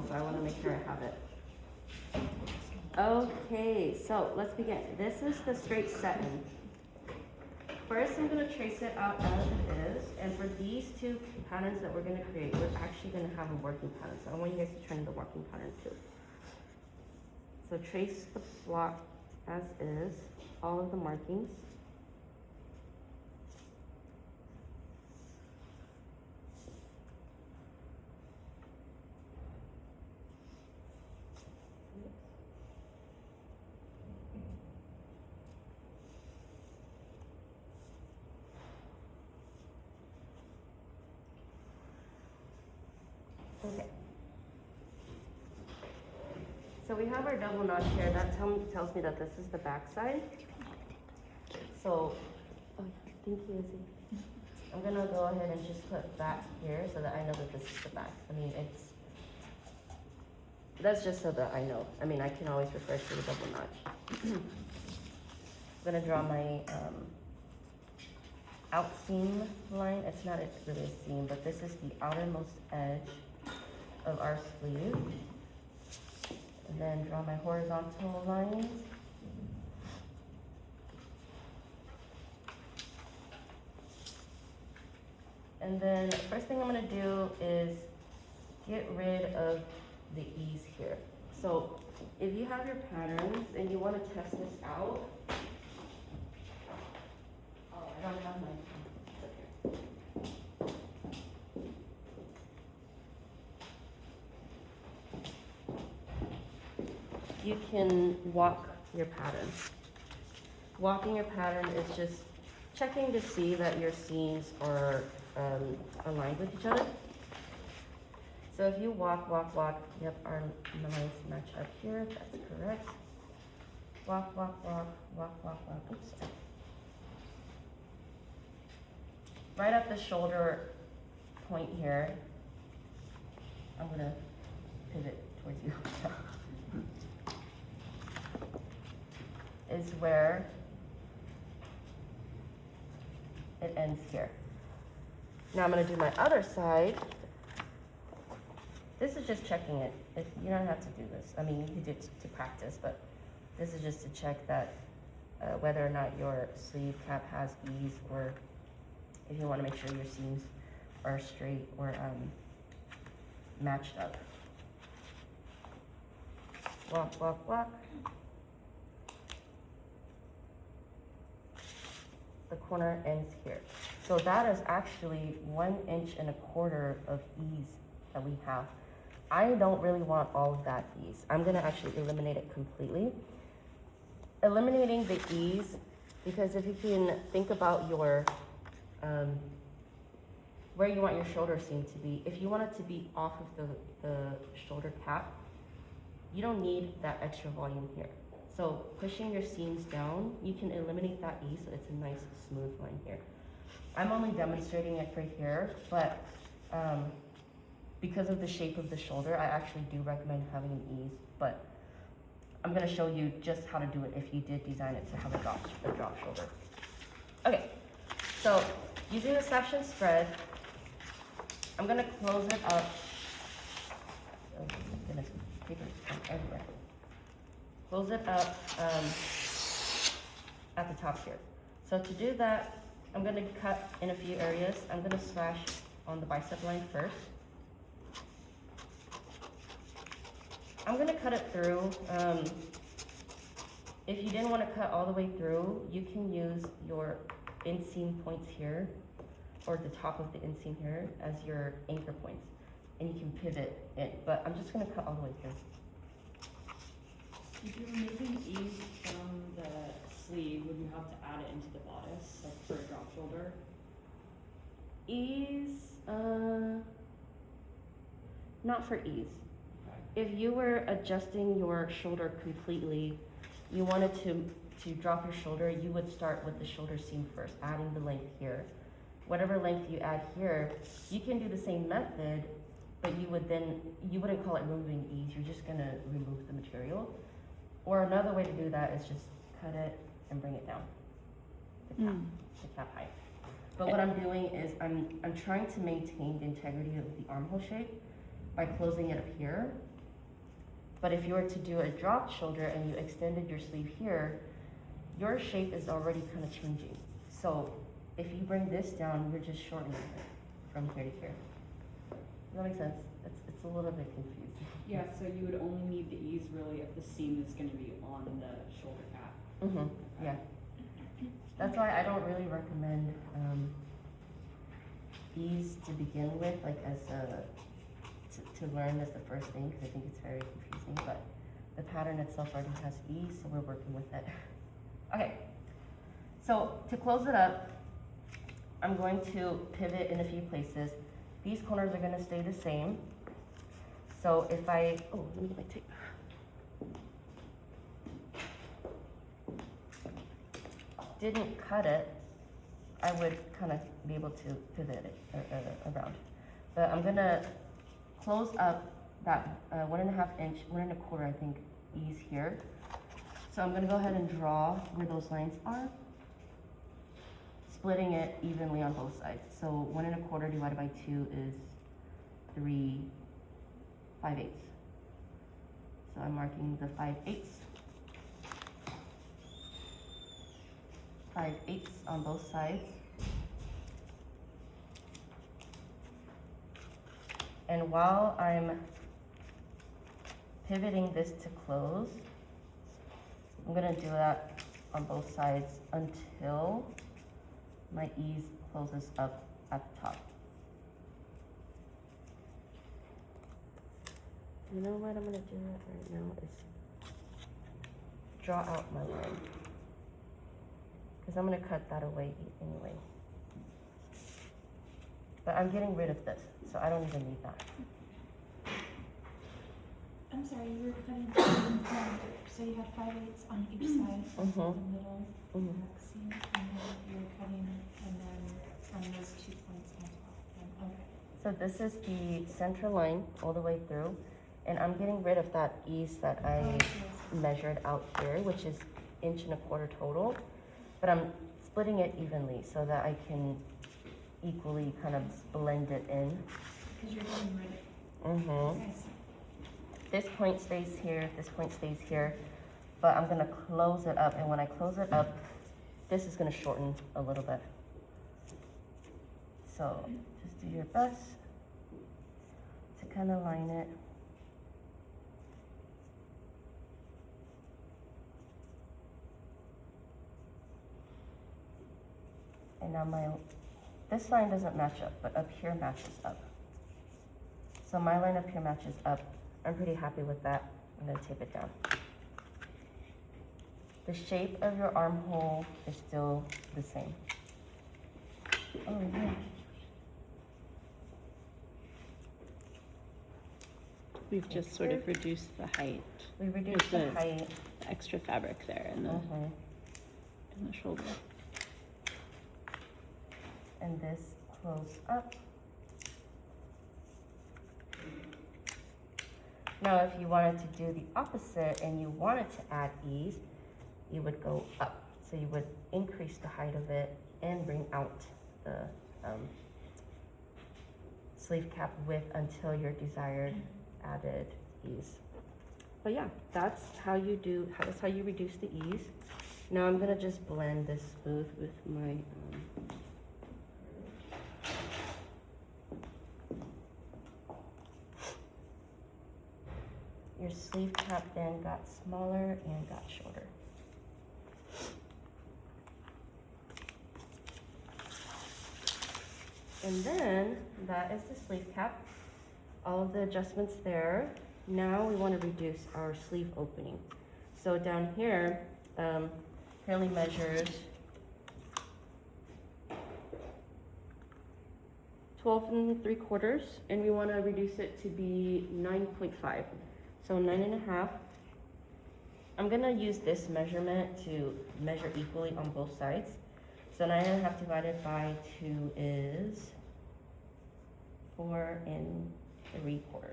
so I wanna make sure I have it. Okay, so let's begin. This is the straight satin. First, I'm gonna trace it out as it is, and for these two patterns that we're gonna create, we're actually gonna have a working pattern. So I want you guys to try the working pattern too. So trace the block as is, all of the markings. Okay. So we have our double notch here. That tells me that this is the back side. So, oh, thank you, Izzy. I'm gonna go ahead and just put back here so that I know that this is the back. I mean, that's just so that I know. I mean, I can always refer to the double notch. I'm gonna draw my out seam line. It's not really a seam, but this is the outermost edge of our sleeve. And then draw my horizontal lines. And then first thing I'm gonna do is get rid of the ease here. So if you have your patterns and you wanna test this out, oh, I don't have my, it's okay. You can walk your pattern. Walking your pattern is just checking to see that your seams are aligned with each other. So if you walk, yep, our lines match up here, that's correct. Walk, oops. Right at the shoulder point here, I'm gonna pivot towards you. Is where it ends here. Now I'm gonna do my other side. This is just checking it. You don't have to do this. I mean, you can do it to practice, but this is just to check that whether or not your sleeve cap has ease, or if you wanna make sure your seams are straight or matched up. Walk. The corner ends here. So that is actually 1.25 inches of ease that we have. I don't really want all of that ease. I'm gonna actually eliminate it completely. Eliminating the ease, because if you can think about your, where you want your shoulder seam to be, if you want it to be off of the shoulder cap, you don't need that extra volume here. So pushing your seams down, you can eliminate that ease, so it's a nice smooth line here. I'm only demonstrating it for here, but because of the shape of the shoulder, I actually do recommend having an ease, but I'm gonna show you just how to do it if you did design it to have a drop shoulder. Okay, so using the section spread, I'm gonna close it up. Oh goodness, paper everywhere. Close it up at the top here. So to do that, I'm gonna cut in a few areas. I'm gonna slash on the bicep line first. I'm gonna cut it through. If you didn't want to cut all the way through, you can use your inseam points here, or the top of the inseam here, as your anchor points, and you can pivot it. But I'm just gonna cut all the way through. If you're removing ease from the sleeve, would you have to add it into the bodice, like for a drop shoulder? Ease, not for ease. Okay. If you were adjusting your shoulder completely, you wanted to drop your shoulder, you would start with the shoulder seam first, adding the length here. Whatever length you add here, you can do the same method, but you wouldn't call it removing ease, you're just gonna remove the material. Or another way to do that is just cut it and bring it down, the cap height. But what I'm doing is I'm trying to maintain the integrity of the armhole shape by closing it up here But if you were to do a dropped shoulder and you extended your sleeve here, your shape is already kind of changing. So if you bring this down, you're just shortening it from here to here. Does that make sense? It's a little bit confusing. Yeah, so you would only need the ease really if the seam is gonna be on the shoulder cap. Mm-hmm, yeah. That's why I don't really recommend ease to begin with, like as a, to learn as the first thing, because I think it's very confusing, but the pattern itself already has ease, so we're working with it. Okay, so to close it up, I'm going to pivot in a few places. These corners are gonna stay the same. So if I, oh, let me get my tape. Didn't cut it, I would kind of be able to pivot it around. But I'm gonna close up that 1.5 inch, 1.25, I think, ease here. So I'm gonna go ahead and draw where those lines are, splitting it evenly on both sides. So 1.25 divided by 2 is 3 5/8. So I'm marking the 5/8. 5/8 on both sides. And while I'm pivoting this to close, I'm gonna do that on both sides until my ease closes up at the top. You know what I'm gonna do right now is draw out my line, because I'm gonna cut that away anyway. But I'm getting rid of this, so I don't even need that. I'm sorry, you were cutting so you had 5/8 on each side of the middle seam, and then you were cutting, and then from those 2 points on top. Okay. So this is the center line all the way through, and I'm getting rid of that ease that I measured out here, which is 1.25 inches total. But I'm splitting it evenly so that I can equally kind of blend it in. Because you're getting rid of Mm-hmm. I see. This point stays here, this point stays here, but I'm gonna close it up, and when I close it up, this is gonna shorten a little bit. So just do your best to kind of line it. And now this line doesn't match up, but up here matches up. So my line up here matches up. I'm pretty happy with that. I'm gonna tape it down. The shape of your armhole is still the same. Oh yeah. We've just sort of reduced the height, We reduced the There's a- height. the extra fabric there in the shoulder. And this close up. Now, if you wanted to do the opposite and you wanted to add ease, you would go up. So you would increase the height of it and bring out the sleeve cap width until your desired added ease. But yeah, that's how you reduce the ease. Now I'm gonna just blend this smooth with my your sleeve cap then got smaller and got shorter. And then that is the sleeve cap. All of the adjustments there. Now we want to reduce our sleeve opening. So down here, Curly measures 12 3/4, and we want to reduce it to be 9.5. So 9.5. I'm gonna use this measurement to measure equally on both sides. So 9.5 divided by 2 is 4 3/4.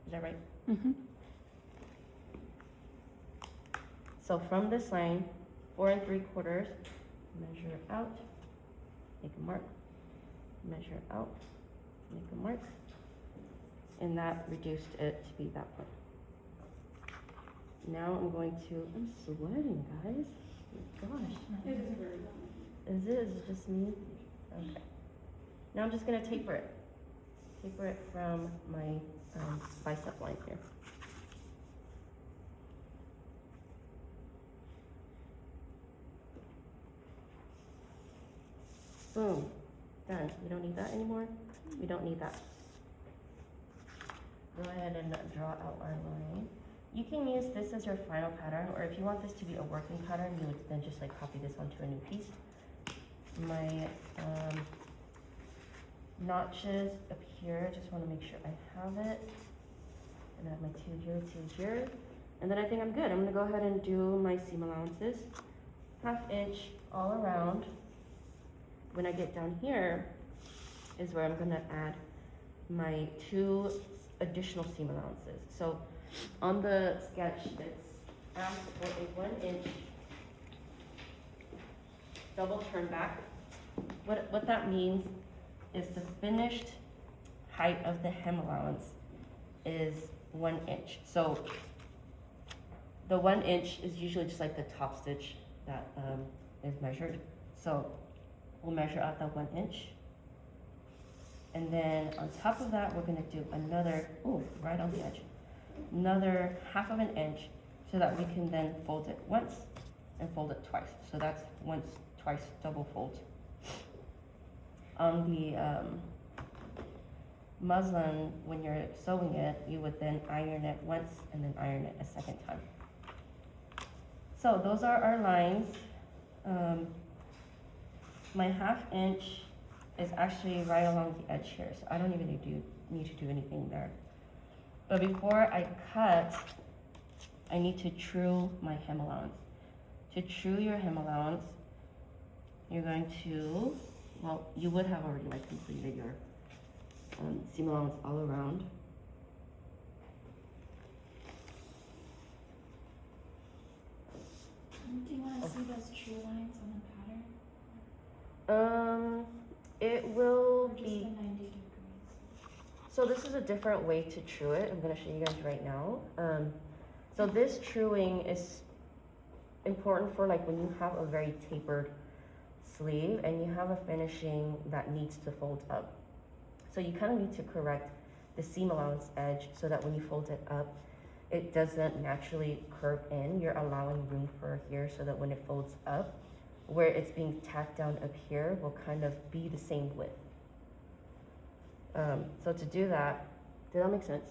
Is that right? Mm-hmm. So from this line, 4 3/4, measure out, make a mark, measure out, make a mark, and that reduced it to be that point. Now I'm going to, I'm sweating, guys. Oh my gosh. It is very long. Is it just me? Okay. Now I'm just gonna taper it. Taper it from my bicep line here. Boom. Done. We don't need that anymore. We don't need that. Go ahead and draw out our line. You can use this as your final pattern, or if you want this to be a working pattern, you would then just like copy this onto a new piece. My notches up here, just want to make sure I have it. And I have my two here. And then I think I'm good. I'm gonna go ahead and do my seam allowances. 1/2 inch all around. When I get down here is where I'm gonna add my 2 additional seam allowances. So on the sketch, it's asked for a 1 inch double turn back. What that means is the finished height of the hem allowance is 1 inch. So the 1 inch is usually just like the top stitch that is measured. So we'll measure out the 1 inch. And then on top of that, we're gonna do another, right on the edge, another 1/2 of an inch so that we can then fold it once and fold it twice. So that's once, twice, double fold. On the muslin, when you're sewing it, you would then iron it once and then iron it a second time. So those are our lines. My 1/2 inch is actually right along the edge here, so I don't even need to do anything there. But before I cut, I need to true my hem allowance. To true your hem allowance, you're going to, well, you would have already like completed your seam allowance all around. Do you want to see those true lines on the pattern? It will Or just be. the 90 degrees? So this is a different way to true it. I'm gonna show you guys right now. So this truing is important for like when you have a very tapered sleeve and you have a finishing that needs to fold up. So you kind of need to correct the seam allowance edge so that when you fold it up, it doesn't naturally curve in. You're allowing room for here so that when it folds up, where it's being tacked down up here will kind of be the same width. So to do that, did that make sense?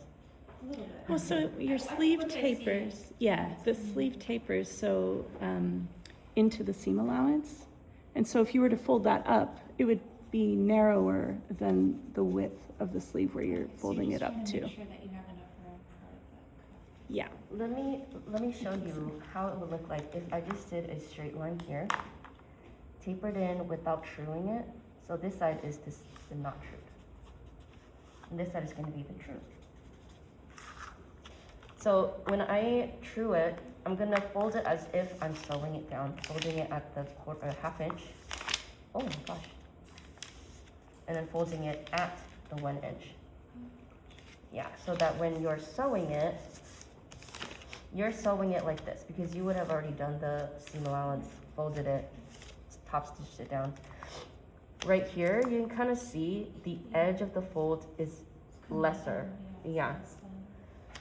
A little bit. Well, so your sleeve What I see. tapers, yeah, the sleeve tapers so into the seam allowance. And so if you were to fold that up, it would be narrower than the width of the sleeve where you're folding it up to. to. Make sure that you have enough room for the cuff. Yeah. Let me show you how it would look like if I just did a straight line here, tapered in without truing it. So this side is the not trued. And this side is going to be the true. So when I true it, I'm going to fold it as if I'm sewing it down, folding it at the 1/2 inch. Oh my gosh. And then folding it at the 1 inch. Yeah, so that when you're sewing it like this because you would have already done the seam allowance, folded it, top stitched it down. Right here, you can kind of see the edge of the fold is lesser. Yeah.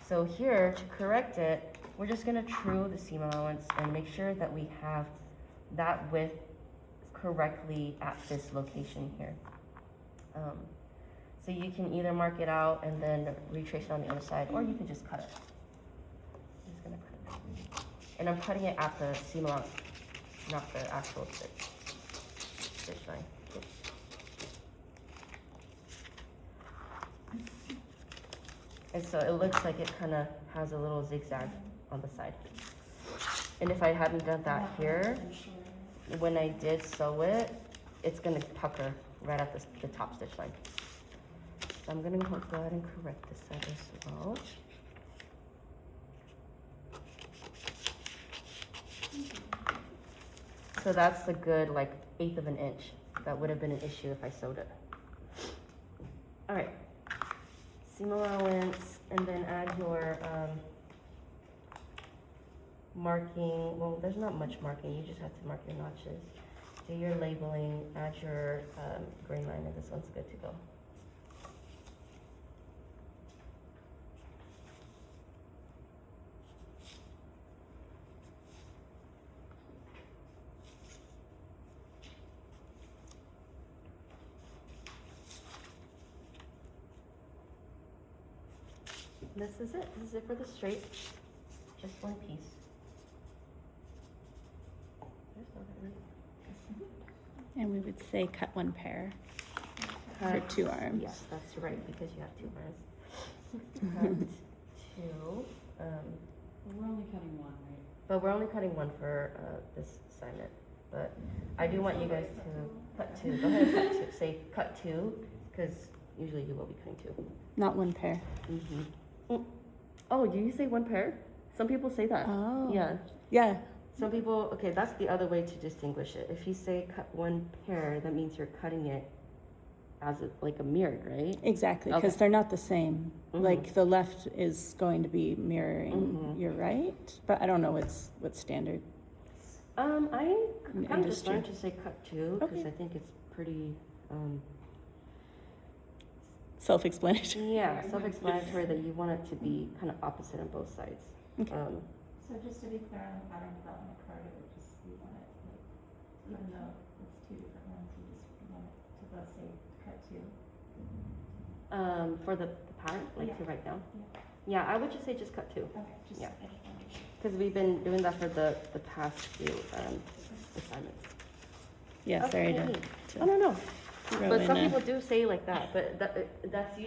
So here, to correct it, we're just gonna true the seam allowance and make sure that we have that width correctly at this location here. So you can either mark it out and then retrace it on the other side, or you can just cut it. I'm just gonna cut it. And I'm cutting it at the seam allowance, not the actual stitch line. Oops. And so it looks like it kind of has a little zigzag on the side. And if I hadn't done that here, when I did sew it, it's gonna pucker right at the top stitch line. So I'm gonna go ahead and correct this side as well. So that's a good like 1/8 of an inch. That would have been an issue if I sewed it. All right, seam allowance, and then add your marking, well, there's not much marking, you just have to mark your notches. Do your labeling, add your grain line, and this one's good to go. This is it. This is it for the straight. Just one piece. There's no hurry. And we would say cut one pair for Cut- 2 arms. Yes, that's right, because you have 2 arms. Cut 2. But we're only cutting one, right? But we're only cutting 1 for this assignment. But I do want you guys to cut 2. Go ahead and cut 2. Say cut 2, because usually you will be cutting 2. Not one pair. Mm-hmm. Oh, do you say 1 pair? Some people say that. Oh. Yeah. Yeah. Some people, okay, that's the other way to distinguish it. If you say cut 1 pair, that means you're cutting it as like a mirror, right? Exactly, Okay. because they're not the same. Mhm. Like the left is going to be mirroring Mhm. your right, but I don't know what's standard. I In kind of just industry. learned to say cut 2 because Okay. I think it's pretty, Self-explanatory. yeah, self-explanatory that you want it to be kind of opposite on both sides. Okay. So just to be clear on the pattern development card, it would just, you want it, like, even though it's 2 different ones, you just want it to both say cut 2. For the pattern, like Yeah. to write down. Yeah. Yeah, I would just say just cut 2 Okay, just, Yeah. I just wanted to. because we've been doing that for the past few assignments. Yeah, sorry Okay. to Oh, no, no. throw But in some a- people do say like that, but that's usually